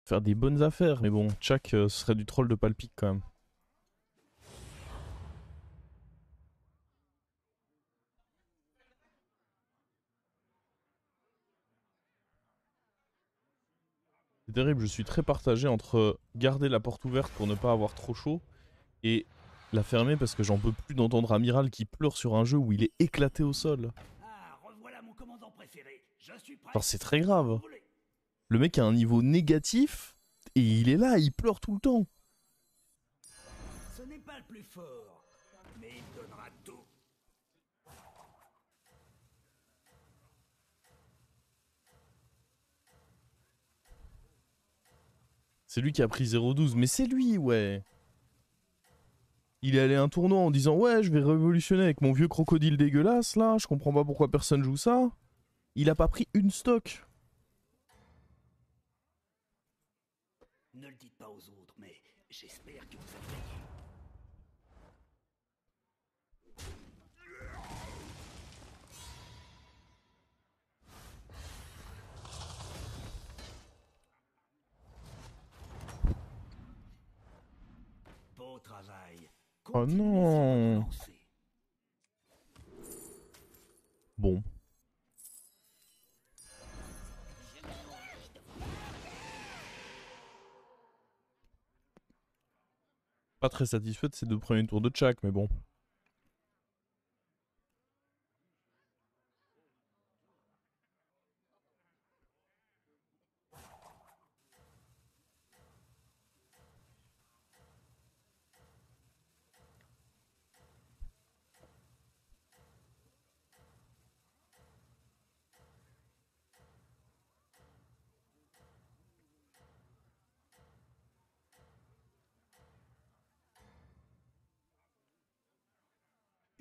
Faire des bonnes affaires. Mais bon, Tchak, ce serait du troll de Palpic quand même. C'est terrible, je suis très partagé entre garder la porte ouverte pour ne pas avoir trop chaud et la fermer parce que j'en peux plus d'entendre Amiral qui pleure sur un jeu où il est éclaté au sol. Ah, revoilà mon commandant préféré. Je suis prêt. Genre c'est très grave. Le mec a un niveau négatif et il est là, il pleure tout le temps. Ce n'est pas le plus fort, mais il donnera tout. C'est lui qui a pris 0,12, mais c'est lui, ouais. Il est allé à un tournoi en disant ouais, je vais révolutionner avec mon vieux crocodile dégueulasse là, je comprends pas pourquoi personne joue ça. Il a pas pris une stock. Ne le dites pas aux autres, mais j'espère que vous appréciez. Beau travail. Oh Continuez sur non. votre lancée. Bon. Pas très satisfait de ces deux premiers tours de Tchak, mais bon.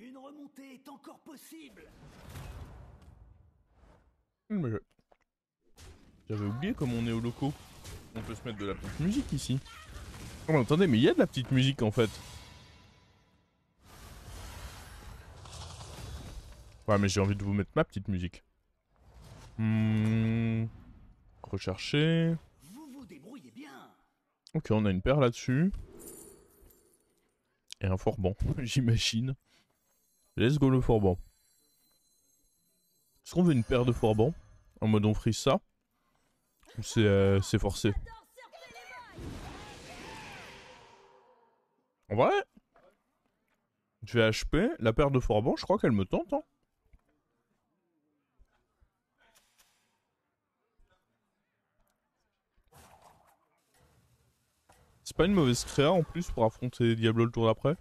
Une remontée est encore possible. Mais j'avais oublié comme on est au loco. On peut se mettre de la petite musique ici. Oh mais attendez, mais il y a de la petite musique en fait. Ouais mais j'ai envie de vous mettre ma petite musique. Rechercher. Vous vous débrouillez bien. Ok, on a une paire là-dessus. Et un forban, j'imagine. Let's go le forban. Est-ce qu'on veut une paire de forbans? En mode on frise ça? Ou c'est forcé? En vrai, je vais HP, la paire de forbans, je crois qu'elle me tente. Hein. C'est pas une mauvaise créa en plus pour affronter Diablo le tour d'après.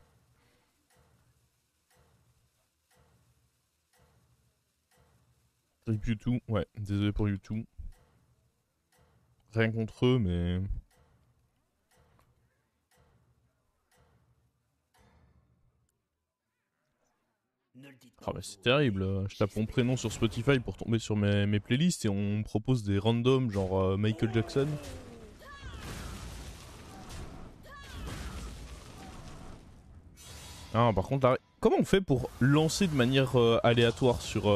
Rip YouTube, ouais, désolé pour YouTube. Rien contre eux, mais... Ne le dites pas Ah aux bah c'est autres, terrible, mais je tape mon prénom sur Spotify pour tomber sur mes playlists et on me propose des randoms genre Michael Jackson. Ah par contre, comment on fait pour lancer de manière aléatoire sur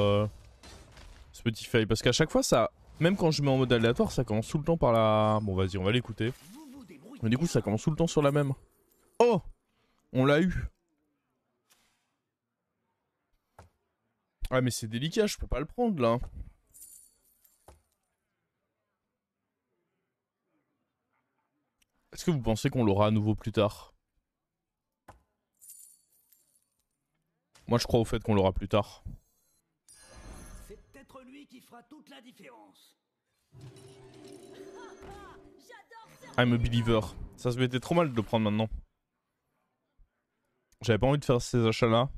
Spotify? Parce qu'à chaque fois ça, même quand je mets en mode aléatoire, ça commence tout le temps par la... Bon vas-y, on va l'écouter. vous vous débrouillez Mais du coup bien. ça commence tout le temps sur la même. Oh, on l'a eu. Ah mais c'est délicat, je peux pas le prendre là. Est-ce que vous pensez qu'on l'aura à nouveau plus tard? Moi je crois au fait qu'on l'aura plus tard. C'est peut-être lui qui fera toute la différence. I'm a believer. Ça se mettait trop mal de le prendre maintenant. J'avais pas envie de faire ces achats là.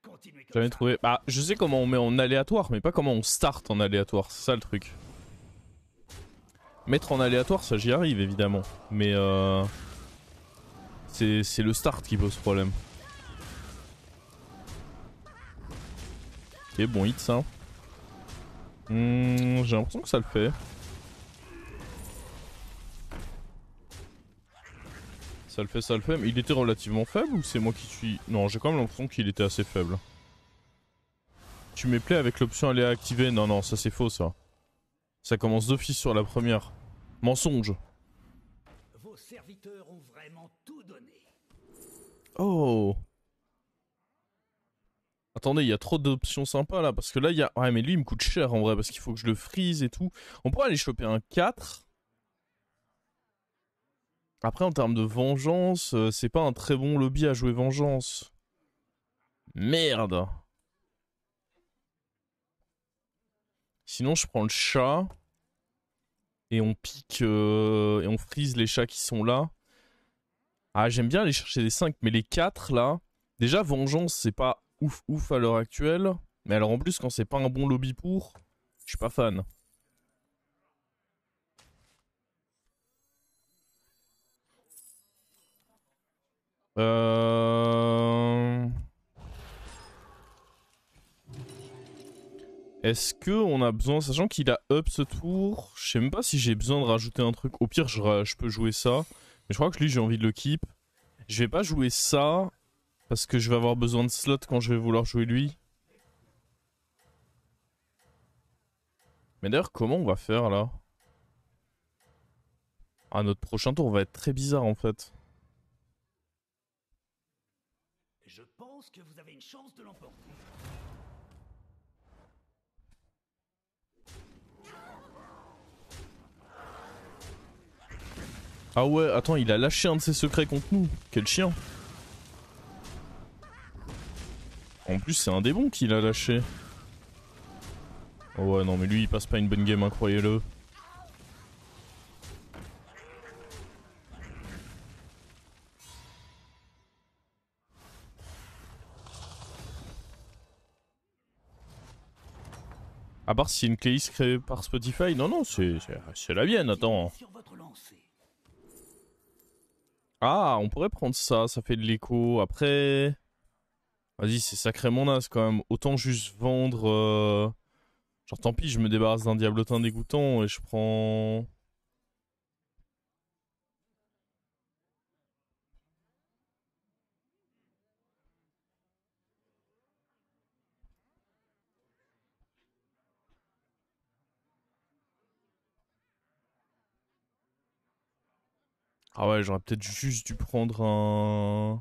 Continuez comme J'avais ça. trouvé... Bah je sais comment on met en aléatoire, mais pas comment on start en aléatoire. C'est ça le truc. Mettre en aléatoire, ça j'y arrive évidemment. Mais c'est le start qui pose problème. Ok, bon hit ça. J'ai l'impression que ça le fait. Ça le fait, ça le fait. Mais il était relativement faible ou c'est moi qui suis... Non, j'ai quand même l'impression qu'il était assez faible. Tu mets play avec l'option aléa activée. Non, non, ça c'est faux ça. Ça commence d'office sur la première. Mensonge. Vos serviteurs ont vraiment tout donné. Oh. Attendez, il y a trop d'options sympas là. Parce que là, il y a... Ouais, mais lui, il me coûte cher en vrai. Parce qu'il faut que je le freeze et tout. On pourrait aller choper un 4. Après, en termes de vengeance, c'est pas un très bon lobby à jouer vengeance. Merde. Sinon, je prends le chat. Et on pique... et on freeze les chats qui sont là. Ah, j'aime bien aller chercher les 5, mais les 4 là... Déjà, vengeance, c'est pas ouf ouf à l'heure actuelle. Mais alors en plus, quand c'est pas un bon lobby pour, je suis pas fan. Est-ce que on a besoin, sachant qu'il a up ce tour, je sais même pas si j'ai besoin de rajouter un truc. Au pire, je peux jouer ça. Mais je crois que lui, j'ai envie de le keep. Je vais pas jouer ça, parce que je vais avoir besoin de slots quand je vais vouloir jouer lui. Mais d'ailleurs, comment on va faire là? Ah, notre prochain tour va être très bizarre en fait. Je pense que vous avez une chance de l'emporter. Ah ouais, attends, il a lâché un de ses secrets contre nous. Quel chien. En plus, c'est un des bons qu'il a lâché. Oh ouais, non, mais lui, il passe pas une bonne game, hein, croyez-le. À part si c'est une playlist créée par Spotify. Non, non, c'est la mienne, attends. Sur votre lancée. Ah, on pourrait prendre ça, ça fait de l'écho. Après... Vas-y, c'est sacrément naze quand même. Autant juste vendre... Genre tant pis, je me débarrasse d'un diablotin dégoûtant et je prends... Ah ouais, j'aurais peut-être juste dû prendre un...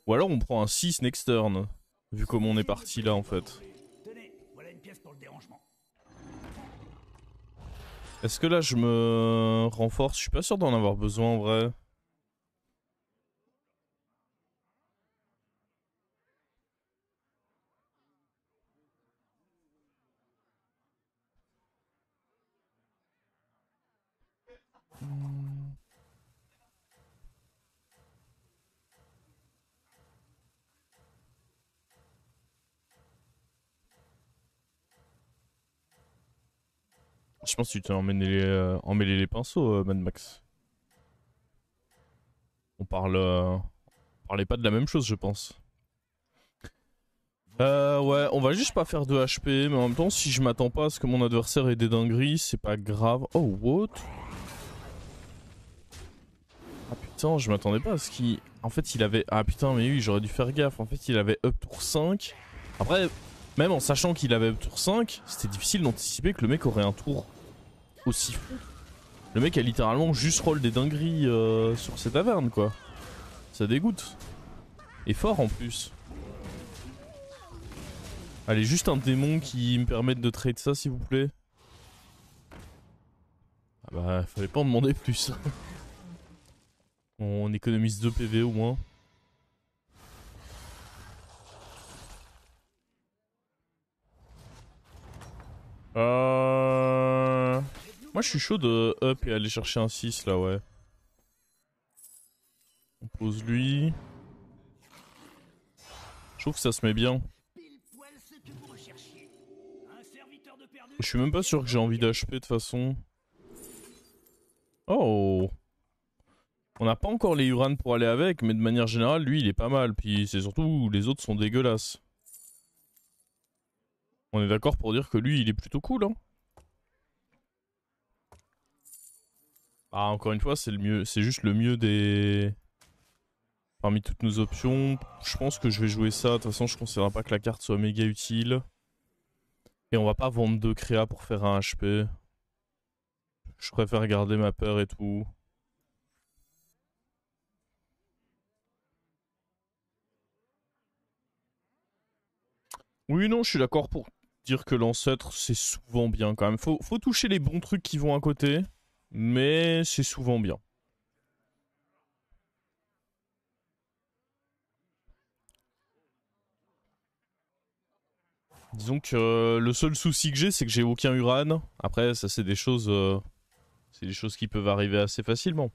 Ou alors on prend un 6 next turn. Vu comment on est parti là en fait. Tenez, voilà une pièce pour le dérangement. Est-ce que là je me renforce? Je suis pas sûr d'en avoir besoin en vrai. Je pense que tu t'es emmêlé les pinceaux, Mad Max. On parlait pas de la même chose, je pense. Ouais, on va juste pas faire de HP, mais en même temps, si je m'attends pas à ce que mon adversaire ait des dingueries, c'est pas grave. Oh, what? Ah putain, je m'attendais pas à ce qu'il... En fait, il avait... Ah putain, mais oui, j'aurais dû faire gaffe. En fait, il avait up tour 5. Après, même en sachant qu'il avait up tour 5, c'était difficile d'anticiper que le mec aurait un tour aussi fou. Le mec a littéralement juste roll des dingueries sur ses tavernes, quoi. Ça dégoûte. Et fort en plus. Allez, juste un démon qui me permette de trade ça, s'il vous plaît. Ah bah, fallait pas en demander plus. On économise 2 PV au moins. Moi je suis chaud de up et aller chercher un 6 là, ouais. On pose lui. Je trouve que ça se met bien. Pile poil ce que vous recherchiez. Un serviteur de perdu Je suis même pas sûr que j'ai envie d'HP de toute façon. Oh! On n'a pas encore les Uran pour aller avec, mais de manière générale, lui il est pas mal. Puis c'est surtout les autres sont dégueulasses. On est d'accord pour dire que lui il est plutôt cool, hein? Ah, encore une fois, c'est le mieux, c'est juste le mieux des. Parmi toutes nos options, je pense que je vais jouer ça. De toute façon, je considère pas que la carte soit méga utile. Et on va pas vendre 2 créas pour faire un HP. Je préfère garder ma peur et tout. Oui, non, je suis d'accord pour dire que l'ancêtre, c'est souvent bien quand même. Faut toucher les bons trucs qui vont à côté, mais c'est souvent bien. Disons que le seul souci que j'ai, c'est que j'ai aucun Uran. Après, ça, c'est des choses qui peuvent arriver assez facilement.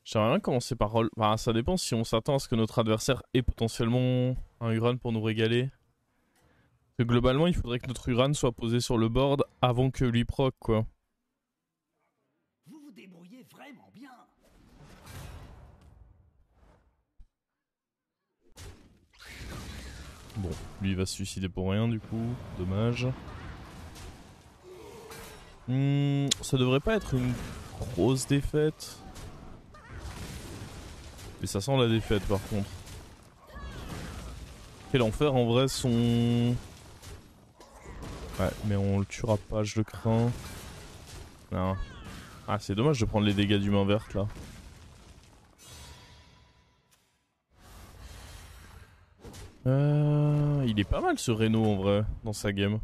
J'aimerais bien commencer par roll. Enfin, ça dépend si on s'attend à ce que notre adversaire ait potentiellement un Uran pour nous régaler. Parce que globalement, il faudrait que notre Uran soit posé sur le board avant que lui proc, quoi. Vous vous débrouillez vraiment bien. Bon, lui il va se suicider pour rien du coup, dommage. Ça devrait pas être une grosse défaite. Mais ça sent la défaite par contre. Quel enfer en vrai son... Ouais, mais on le tuera pas, je le crains. Non. Ah, c'est dommage de prendre les dégâts d'humain verte là. Il est pas mal ce Reno en vrai, dans sa game.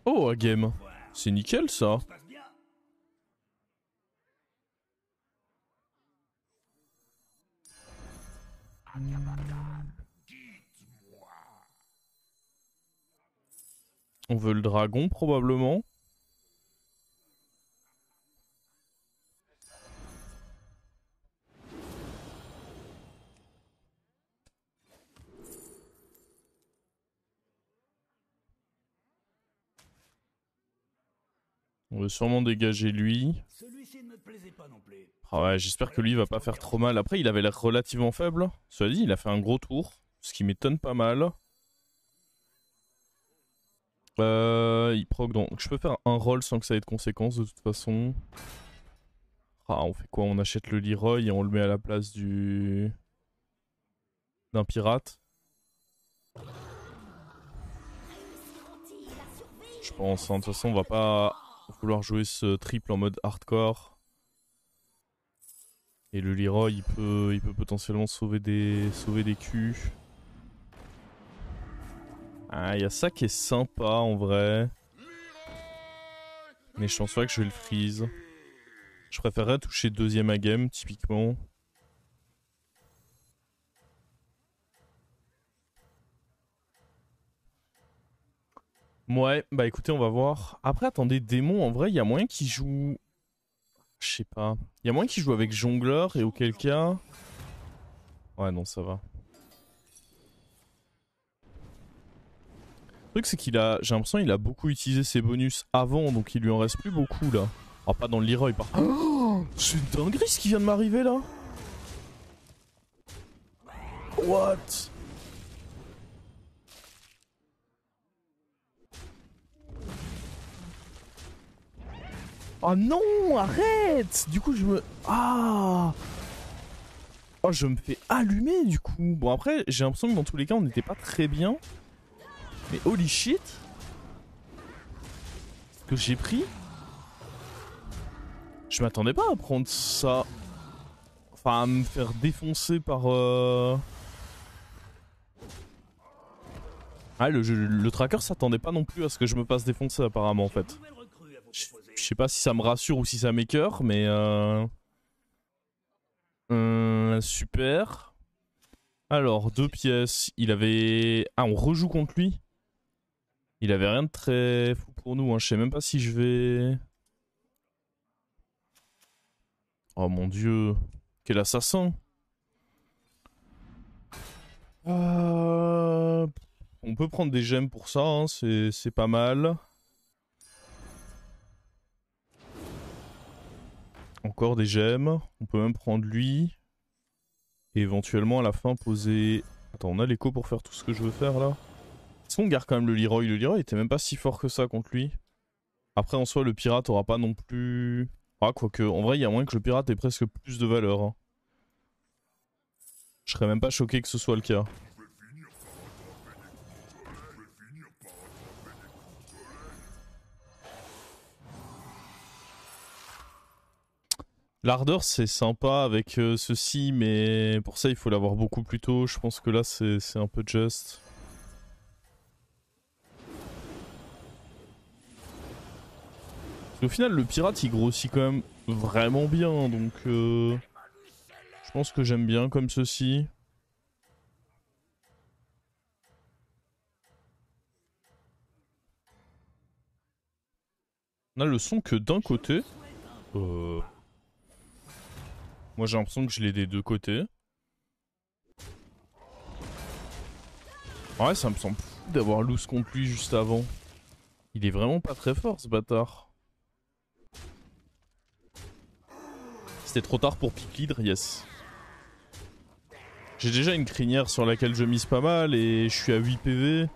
Oh, à game. C'est nickel ça. Ça se passe bien. On veut le dragon probablement. On veut sûrement dégager lui. Celui-ci ne me plaisait pas non plus. Ah ouais, j'espère que lui va pas faire trop mal. Après, il avait l'air relativement faible. Cela dit, il a fait un gros tour, ce qui m'étonne pas mal. Il proc donc. Je peux faire un roll sans que ça ait de conséquences de toute façon. Ah, on fait quoi? On achète le Leroy et on le met à la place d'un pirate. Je pense, hein. De toute façon, on va pas vouloir jouer ce triple en mode hardcore. Et le Leroy, il peut potentiellement sauver des culs. Ah, il y a ça qui est sympa en vrai. Mais je pense pas que je vais le freeze. Je préférerais toucher deuxième à game, typiquement. Ouais, bah écoutez, on va voir. Après, attendez, démon, en vrai, il y a moyen qu'il joue... Je sais pas. Il y a moyen qu'il joue avec jongleur et auquel cas... Ouais, non, ça va. Le truc, c'est qu'il a... J'ai l'impression qu'il a beaucoup utilisé ses bonus avant, donc il lui en reste plus beaucoup, là. Ah, pas dans le Leroy, par contre. Oh, c'est une dinguerie ce qui vient de m'arriver, là. What? Oh non, arrête! Du coup, je me... Ah! Oh, je me fais allumer, du coup. Bon, après, j'ai l'impression que dans tous les cas, on n'était pas très bien. Mais holy shit! Ce que j'ai pris... Je m'attendais pas à prendre ça. Enfin, à me faire défoncer par... Ah, le tracker s'attendait pas non plus à ce que je me passe défoncer, apparemment, en fait. Je sais pas si ça me rassure ou si ça m'écœure, mais... super. Alors, 2 pièces. Il avait... Ah, on rejoue contre lui. Il avait rien de très fou pour nous, hein. Je sais même pas si je vais... Oh mon dieu. Quel assassin. On peut prendre des gemmes pour ça, hein, c'est pas mal. Encore des gemmes. On peut même prendre lui. Et éventuellement à la fin poser... Attends, on a l'écho pour faire tout ce que je veux faire là. Est-ce qu'on garde quand même le Leroy? Le Leroy était même pas si fort que ça contre lui. Après en soi le pirate aura pas non plus... Ah quoique, en vrai il y a moins que le pirate ait presque plus de valeur. Hein. Je serais même pas choqué que ce soit le cas. L'ardeur c'est sympa avec ceci, mais pour ça il faut l'avoir beaucoup plus tôt. Je pense que là c'est un peu juste. Au final le pirate il grossit quand même vraiment bien, donc je pense que j'aime bien comme ceci. On a le son que d'un côté. Moi j'ai l'impression que je l'ai des deux côtés. Ouais, ça me semble fou d'avoir loose contre lui juste avant. Il est vraiment pas très fort ce bâtard. C'était trop tard pour pick leader, yes. J'ai déjà une crinière sur laquelle je mise pas mal et je suis à 8 PV.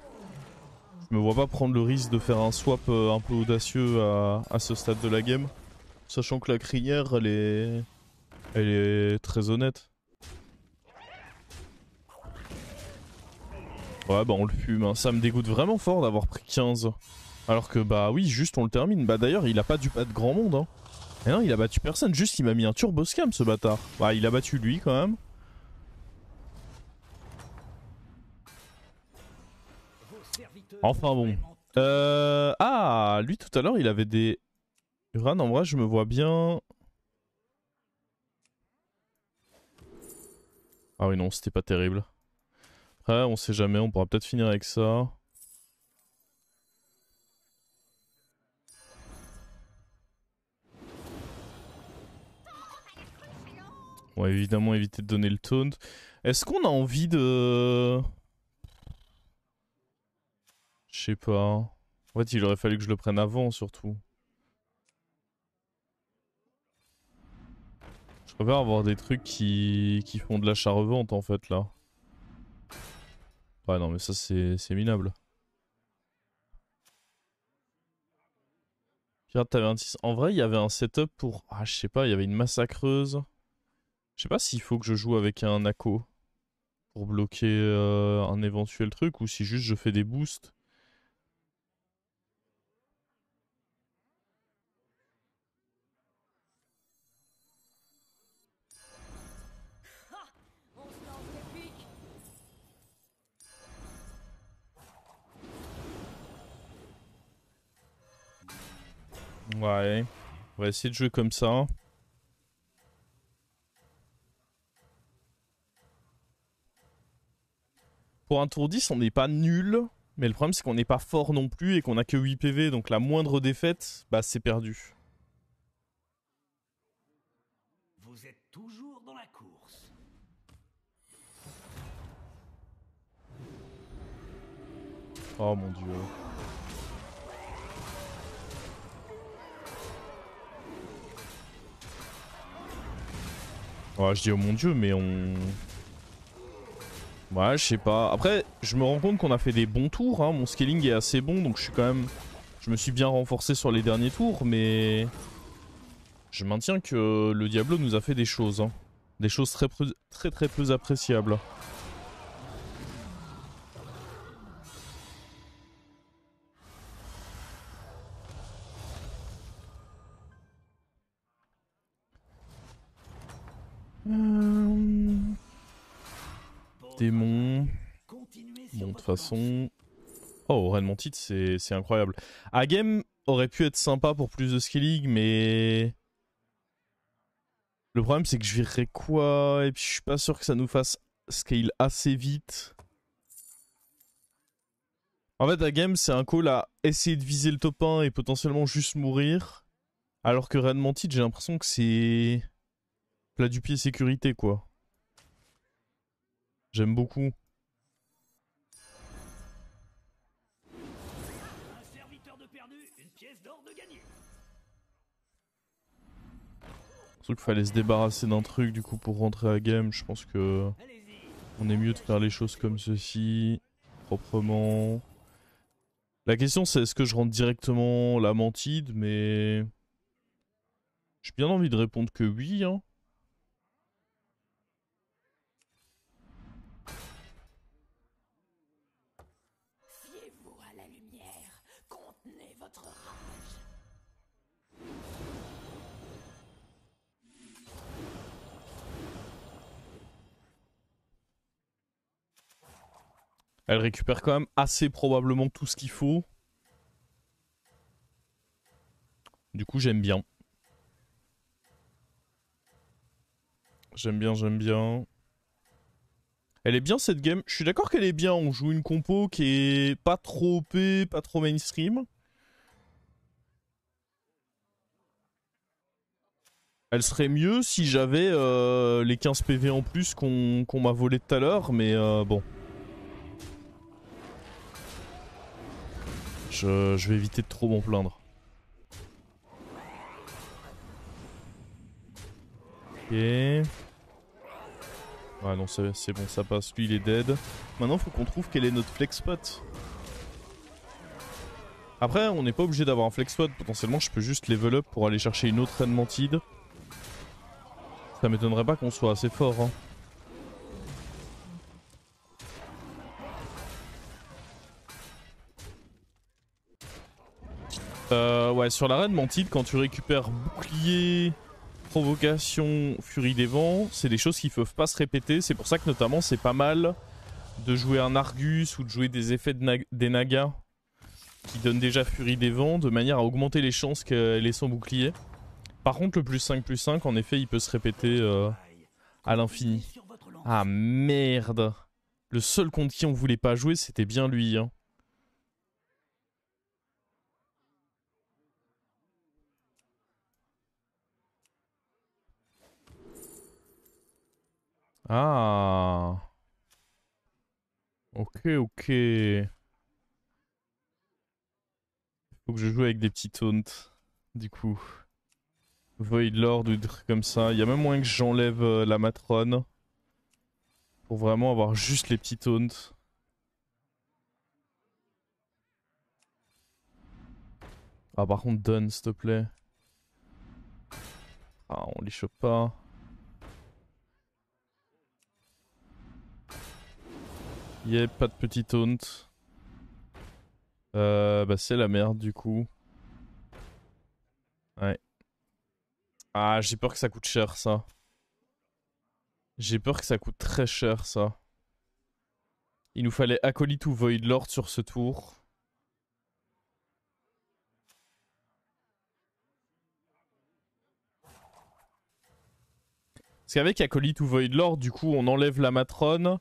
Je me vois pas prendre le risque de faire un swap un peu audacieux à ce stade de la game. Sachant que la crinière elle est très honnête. Ouais bah on le fume, hein. Ça me dégoûte vraiment fort d'avoir pris 15. Alors que bah oui, juste on le termine. Bah d'ailleurs il a pas du pas de grand monde hein. Et non il a battu personne, juste il m'a mis un turbo scam ce bâtard. Bah il a battu lui quand même. Enfin bon. Ah lui tout à l'heure il avait des... Uran en vrai je me vois bien... Ah oui non c'était pas terrible. Après on sait jamais, on pourra peut-être finir avec ça. On va évidemment éviter de donner le taunt. Est-ce qu'on a envie de... Je sais pas. En fait il aurait fallu que je le prenne avant surtout. Je préfère avoir des trucs qui font de l'achat-revente en fait là. Ouais non mais ça c'est minable. Pirate Taverne 6. En vrai il y avait un setup pour... Ah je sais pas, il y avait une massacreuse. Je sais pas s'il faut que je joue avec un Akko pour bloquer un éventuel truc ou si juste je fais des boosts. Ouais, on va essayer de jouer comme ça. Pour un tour 10, on n'est pas nul, mais le problème c'est qu'on n'est pas fort non plus et qu'on a que 8 PV, donc la moindre défaite, bah c'est perdu. Vous êtes toujours dans la course. Oh mon dieu. Ouais, je dis oh mon dieu, mais on... Ouais, je sais pas. Après, je me rends compte qu'on a fait des bons tours, hein. Mon scaling est assez bon, donc je suis quand même... Je me suis bien renforcé sur les derniers tours, mais... Je maintiens que le Diablo nous a fait des choses, hein. Des choses très peu appréciables. Démon. Bon, de toute façon... Oh, Ren mon titre, c'est incroyable. Agame aurait pu être sympa pour plus de scaling, mais... Le problème, c'est que je virerais quoi? Et puis je suis pas sûr que ça nous fasse scale assez vite. En fait, Agame, c'est un call à essayer de viser le top 1 et potentiellement juste mourir. Alors que Ren mon titre, j'ai l'impression que c'est... Plat du pied sécurité, quoi. J'aime beaucoup. une pièce d'or de gagné. Sauf qu'il fallait se débarrasser d'un truc du coup pour rentrer à game. Je pense que Allez-y. on est mieux de faire les choses comme ceci, proprement. La question c'est est-ce que je rentre directement la Mantide, mais j'ai bien envie de répondre que oui, hein. Fiez-vous à la lumière. Contenez votre rage. Elle récupère quand même assez probablement tout ce qu'il faut. Du coup j'aime bien. J'aime bien, j'aime bien. Elle est bien cette game. Je suis d'accord qu'elle est bien. On joue une compo qui est pas trop OP, pas trop mainstream. Elle serait mieux si j'avais les 15 PV en plus qu'on m'a volé tout à l'heure, mais bon. Je vais éviter de trop m'en plaindre. Ok. Ouais non c'est bon, ça passe. Lui il est dead. Maintenant faut qu'on trouve quel est notre flex spot. Après on n'est pas obligé d'avoir un flex spot. Potentiellement je peux juste level up pour aller chercher une autre reine Mantide. Ça m'étonnerait pas qu'on soit assez fort, hein. Ouais, sur la reine Mantide, quand tu récupères bouclier, provocation, furie des vents, c'est des choses qui peuvent pas se répéter. C'est pour ça que notamment c'est pas mal de jouer un Argus ou de jouer des effets des Nagas qui donnent déjà furie des vents de manière à augmenter les chances qu'elle ait son bouclier. Par contre, le +5/+5, en effet, il peut se répéter à l'infini. Ah merde! Le seul contre qui on voulait pas jouer, c'était bien lui, hein. Ah. Ok, ok. Faut que je joue avec des petits taunts. Du coup. Void Lord ou des trucs comme ça. Il y a même moyen que j'enlève la matrone. Pour vraiment avoir juste les petits taunts. Ah par contre donne s'il te plaît. Ah on les chope pas. Yep, pas de petits taunts. Bah c'est la merde du coup. Ouais. Ah j'ai peur que ça coûte cher ça. J'ai peur que ça coûte très cher ça. Il nous fallait Acolyte ou Void Lord sur ce tour. Parce qu'avec Acolyte ou Void Lord, du coup, on enlève la matrone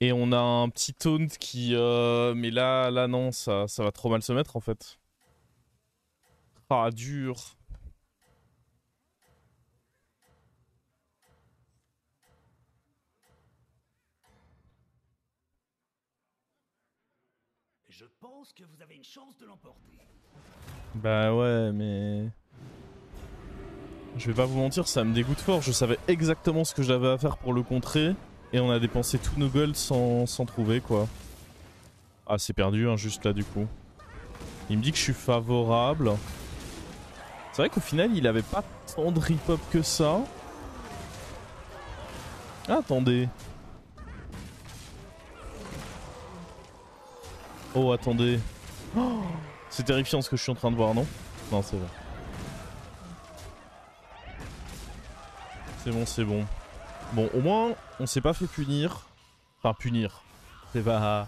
et on a un petit taunt qui. Mais là non, ça va trop mal se mettre en fait. Ah, dur. Je pense que vous avez une chance de l'emporter. Bah ouais, mais. Je vais pas vous mentir, ça me dégoûte fort. Je savais exactement ce que j'avais à faire pour le contrer. Et on a dépensé tous nos golds sans trouver quoi. Ah, c'est perdu, hein, juste là du coup. Il me dit que je suis favorable. C'est vrai qu'au final, il avait pas tant de rip-up que ça. Ah, attendez. Oh, attendez. Oh, c'est terrifiant ce que je suis en train de voir, non? Non, c'est bon. C'est bon, c'est bon. Bon, au moins, on s'est pas fait punir. Enfin, punir. C'est pas...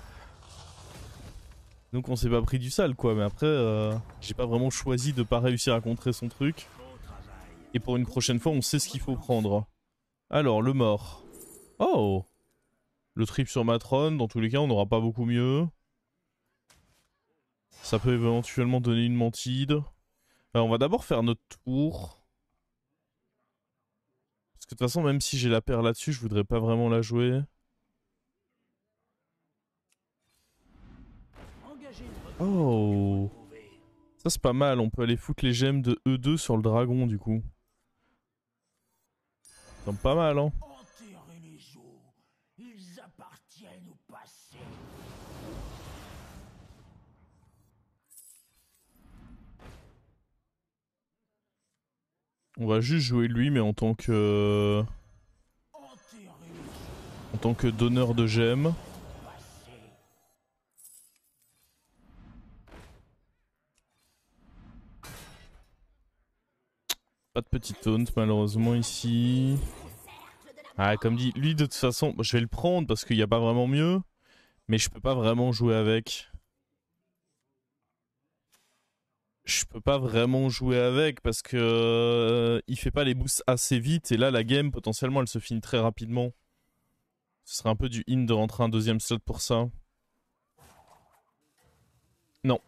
Donc on s'est pas pris du sale, quoi. Mais après, j'ai pas vraiment choisi de pas réussir à contrer son truc. Et pour une prochaine fois, on sait ce qu'il faut prendre. Alors, le mort. Oh! Le trip sur Matron, dans tous les cas, on n'aura pas beaucoup mieux. Ça peut éventuellement donner une mantide. On va d'abord faire notre tour. Parce que de toute façon, même si j'ai la paire là-dessus, je voudrais pas vraiment la jouer. Oh! Ça c'est pas mal, on peut aller foutre les gemmes de E2 sur le dragon du coup. C'est pas mal hein. Enterrez les eaux. Ils appartiennent au passé. On va juste jouer lui mais en tant que... En tant que donneur de gemmes. Pas de petite taunt malheureusement ici. Ah comme dit, lui de toute façon, je vais le prendre parce qu'il n'y a pas vraiment mieux. Mais je peux pas vraiment jouer avec. Je peux pas vraiment jouer avec parce que il fait pas les boosts assez vite. Et là la game potentiellement elle se finit très rapidement. Ce serait un peu du in de rentrer un deuxième slot pour ça. Non.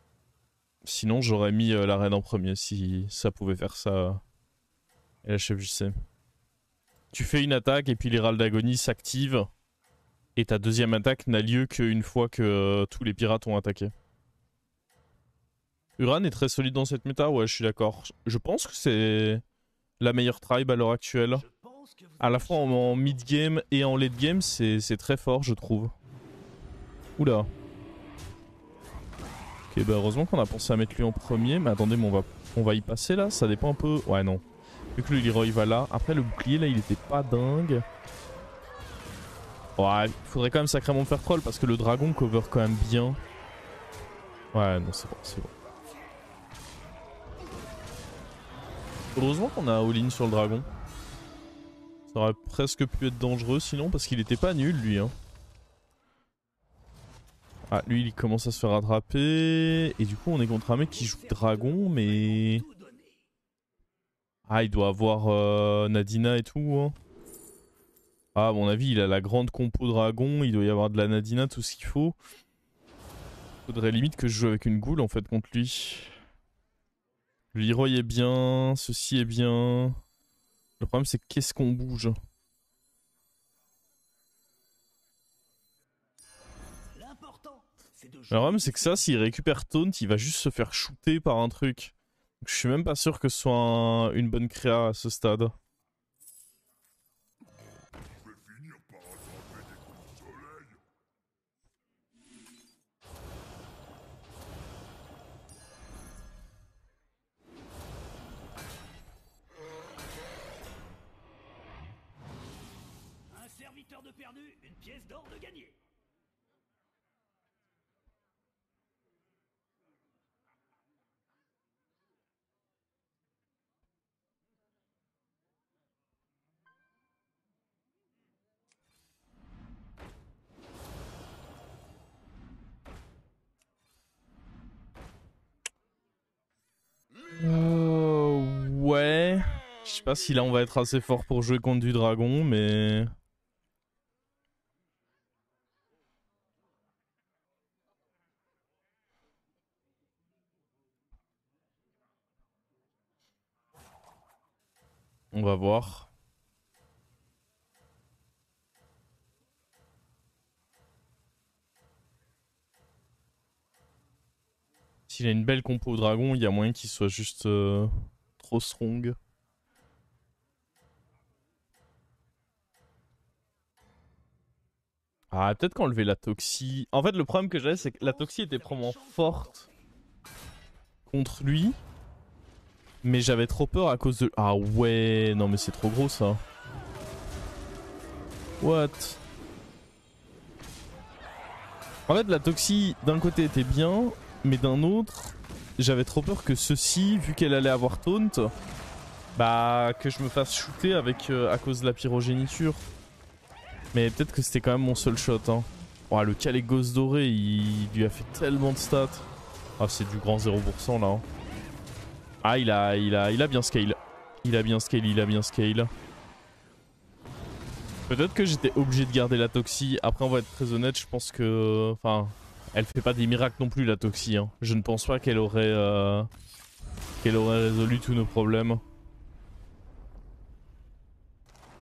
Sinon j'aurais mis la reine en premier si ça pouvait faire ça. Et la chef JC. Tu fais une attaque et puis les râles d'agonie s'activent. Et ta deuxième attaque n'a lieu qu'une fois que tous les pirates ont attaqué. Uran est très solide dans cette méta, ouais je suis d'accord. Je pense que c'est la meilleure tribe à l'heure actuelle. À la fois en mid-game et en late-game, c'est très fort je trouve. Oula. Ok bah heureusement qu'on a pensé à mettre lui en premier. Mais attendez, mais on va y passer là, ça dépend un peu... Ouais non. Vu que le Leroy va là. Après le bouclier là il était pas dingue. Ouais, il faudrait quand même sacrément faire troll parce que le dragon cover quand même bien. Ouais non c'est bon, c'est bon. Heureusement qu'on a all-in sur le dragon. Ça aurait presque pu être dangereux sinon parce qu'il était pas nul lui hein. Ah lui il commence à se faire attraper. Et du coup on est contre un mec qui joue dragon mais... Ah il doit avoir Nadina et tout hein. Ah à mon avis il a la grande compo dragon. Il doit y avoir de la Nadina, tout ce qu'il faut. Faudrait limite que je joue avec une goule en fait contre lui. Le Leroy est bien, ceci est bien. Le problème c'est qu'est-ce qu'on bouge. Le problème c'est que ça, s'il récupère taunt, il va juste se faire shooter par un truc. Donc, je suis même pas sûr que ce soit une bonne créa à ce stade. Un serviteur de perdu, une pièce d'or de gagné. Ouais. Je sais pas si là on va être assez fort pour jouer contre du dragon, mais... On va voir. S'il a une belle compo dragon, il y a moyen qu'il soit juste trop strong. Ah, peut-être qu'enlever la Toxie... En fait, le problème que j'avais, c'est que la Toxie était probablement forte contre lui. Mais j'avais trop peur à cause de... Ah ouais, non mais c'est trop gros ça. What? En fait, la Toxie, d'un côté, était bien, mais d'un autre, j'avais trop peur que ceci, vu qu'elle allait avoir taunt, bah, que je me fasse shooter avec, à cause de la pyrogéniture. Mais peut-être que c'était quand même mon seul shot. Hein. Oh, le Calégos doré, il lui a fait tellement de stats. Ah, c'est du grand 0% là. Hein. Ah, il a bien scale. Il a bien scale. Peut-être que j'étais obligé de garder la Toxie. Après, on va être très honnête, je pense que... Enfin, elle fait pas des miracles non plus, la Toxie. Hein. Je ne pense pas qu'elle aurait résolu tous nos problèmes.